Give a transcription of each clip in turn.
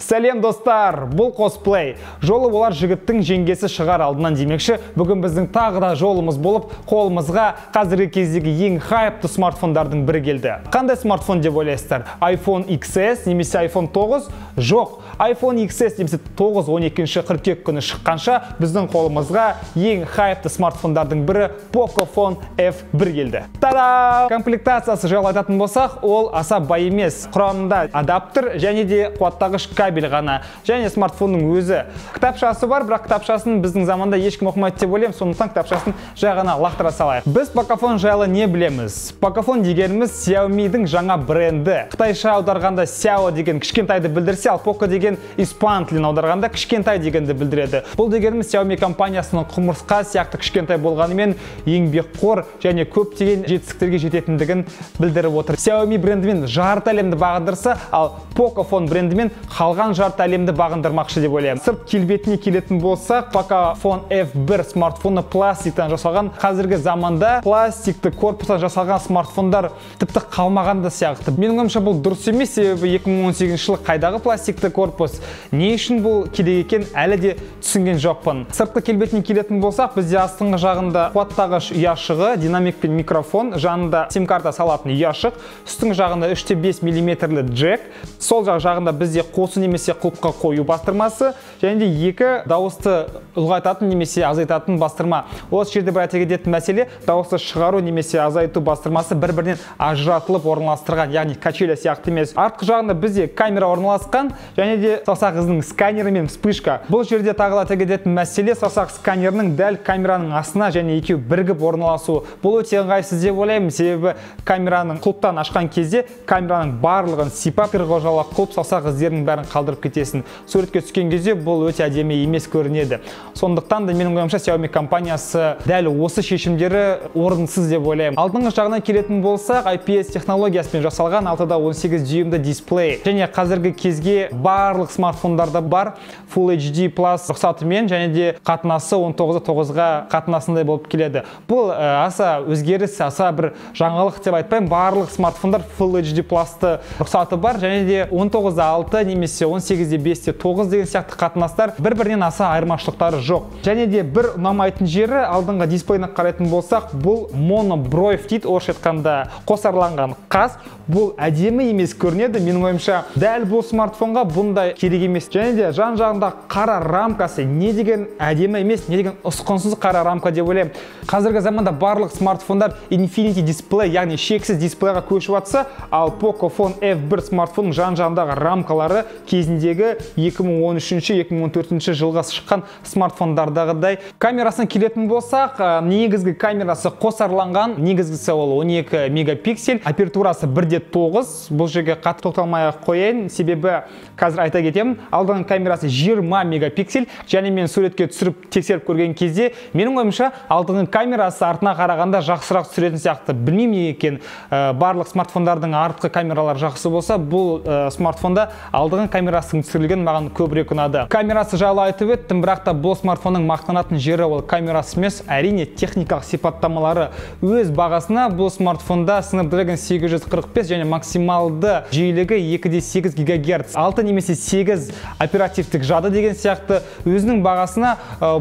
Сәлем достар, бұл косплей. Жолы болар жігіттің жеңгесі шығар алдынан демекші. Бүгін біздің тағы да жолымыз болып, қолымызға қазіргі кездегі ең хайпты смартфондардың бірі келді. Қандай смартфон деп ойлайсыздар? iPhone XS немесе iPhone 9? Жоқ, iPhone XS немесе 9 12 қыркүйек күні шыққанша біздің қолымызға ең хайпты смартфондардың бірі Pocophone F1 келді. Та-да! Комплектациясы жайлы айтатын болсақ, ол аса бай емес. Құрамында адаптер және де қуаттағыш кабель ғана, және смартфонның өзі. Кітапшасы бар, бірақ кітапшасын біздің заманда ешкім оқымайды деп ойлаймын, сондықтан кітапшасын жай ғана лақтыра салайық. Біз Pocophone жайлы не білеміз? Pocophone дегеніміз Xiaomi-дің жаңа бренді. Қытайша аударғанда Xiao деген кішкентайды білдірсе, ал Poco деген испан тілін аударғанда кішкентай дегенді білдіреді. Бұл дегеніміз Xiaomi компаниясының құмырсқа сияқты кішкентай болғанымен еңбекқор және көптеген жетістіктерге жететіндігін білдіріп отыр. Xiaomi брендімен жарты әлемді бағындырса, ал Pocophone брендімен қалған жарты әлемді бағындырмақшы деп ойлаймын. Сырт келбетіне келетін болсақ, Pocophone F1 смартфоны пластиктан жасалған. Қазіргі заманда пластикті корпустан жасалған смартфондар тіпті қалмағанда сияқты. Менің ойымша бұл дұрыс емес, себебі 2018 жылы қайдағы пластикті корпус, не үшін бұл керек екен әлі де түсінген жоқпын. Сыртқы келбетіне келетін болсақ, бізде астыңғы жағында қуаттағыш ұяшығы, динамик пен микрофон, жанында сим-карта салатын ұяшық, үстіңгі жағында 3,5 мм джек, сол жағында бізде қосу немесе құлыпқа қою бастырмасы, және де екі дауысты ұлғайтатын немесе азайтатын бастырма. Осы жерде бір айта кететін мәселе, дауысты шығару немесе азайту бастырмасы бір-бірінен ажыратылып орналастырған, яғни качеля сияқты емес. Артқы жағында бізде камера орналасқан, және де саусақ ізінің сканері мен вспышка. Бұл жерде тағы айта кететін мәселе, саусақ сканерінің дәл камераның астына және екеуі бірігіп орналасуы. Бұл өте ыңғайсыз деп ойлаймын, себебі камераның құлыптан ашқан кезде камераның барлығын сипап, қожалақ құлып саусақ іздерінің бәрін қалдырып кетесің. Суретке түскен кезде бұл өте әдемі емес көрінеді. Сондықтан да менің ойымша Xiaomi компаниясы дәл осы шешімдері орынсыз деп ойлаймын. Алдыңғы жағынан келетін болсақ, IPS технологиясымен жасалған 6,18 дюймді дисплей. Және қазіргі кезге барлық смартфондарда бар Full HD Plus рұқсатымен, және де қатынасы 19:9-ға қатынасындай болып келеді. Бұл аса өзгеріс, аса бір жаңалық деп айтпаймын. Барлық смартфондар Full HD Plus-ты рұқсаты бар, және де 19:6 немесе 18:5:9 деген сияқты қатынастар бір-бірінен аса айырмашылықтары жоқ. Және де бір ұнамайтын жері, алдыңғы дисплейіне қарайтын болсақ, бұл монобройф дейді, орысша айтқанда қосарланған қас. Бұл әдемі емес көрінеді. Менің ойымша дәл бұл смартфонға бұндай керек емес. Және де жан-жағында қара рамкасы не деген әдемі емес, не деген ұсқынсыз қара рамка деп ойлаймын. Қазіргі заманда барлық смартфондар Infinity дисплей, яғни шексіз дисплейға көшіп жатса, ал Pocophone F1 смартфонның жан-жағындағы рамкалары кезіндегі 2013-2014 жылға шыққан смартфондардағыдай. Камерасына келетін болсақ, негізгі камерасы қосарланған, негізгісі ол 12 мегапиксель, апертурасы 1.9. Бұл жерге қатты тоқталмай қояйын, себебі қазір айта кетемін, алдыңғы камерасы 20 мегапиксель, және мен суретке түсіріп тексеріп көрген кезде, менің ойымша алдыңғы камерасы артына қарағанда жақсырақ түсіретін сияқты. Білмеймін екен, барлық смартфондардың артқы камералары жақсы болса, бұл смартфонда алдыңғы камерасының түсірілген маған көбірек ұнады. Камерасы жайлы айтып өттім, бірақ та бұл смартфонның мақтанатын жері ол камерасы емес, әрине техникалық сипаттамалары. Өз бағасына бұл смартфонда Snapdragon 845 және максималды жиілігі 2,8 ГГц, 6 немесе 8 оперативтік жады деген сияқты өзінің бағасына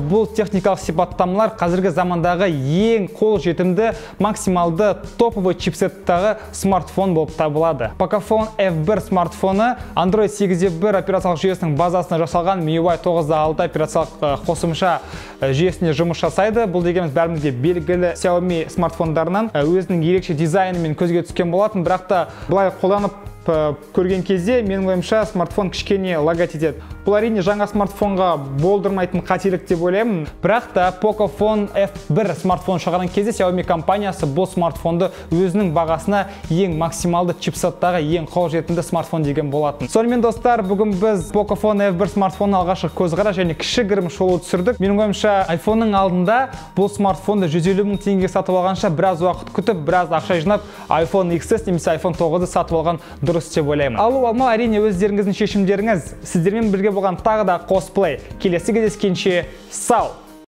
бұл техникалық сипаттамалар қазіргі замандағы ең қол жетімді максималды топовый чипсеттағы смартфон болып табылады. Pocophone F1 смартфоны Android 8.1 операциялық жүйесінің базасына жасалған MIUI 9.6 операциялық қосымша жүйесінде жұмыс жасайды. Бұл дегеніміз бәрімізге белгілі Xiaomi смартфондарынан өзінің ерекше дизайнымен көзге түскен болатын, бірақ та былай қолданып көрген кезде менің ойымша смартфон кішкене лагать етеді. Бұл әрине жаңа смартфонға болдырмайтын қателік деп ойлаймын, бірақ та Pocophone F1 смартфон шығарған кезде Xiaomi компаниясы бұл смартфонды өзінің бағасына ең максималды чипсеттағы ең қолжетімді смартфон деген болатын. Сонымен достар, бүгін біз Pocophone F1 смартфонның алғашқы көзқарас және кішігірім шолу түсірдік. Менің ойымша iPhone-ның алдында бұл смартфонды 150 мың теңгеге сатып алғанша біраз уақыт күтіп, біраз ақша жинап iPhone XS немесе iPhone 9-ды сатып алған дұрыс деп ойлаймын. Алу алмау әрине өздеріңіздің шешімдеріңіз. Сіздермен бірге болған тағы да косплей. Келесі кездескенше сау!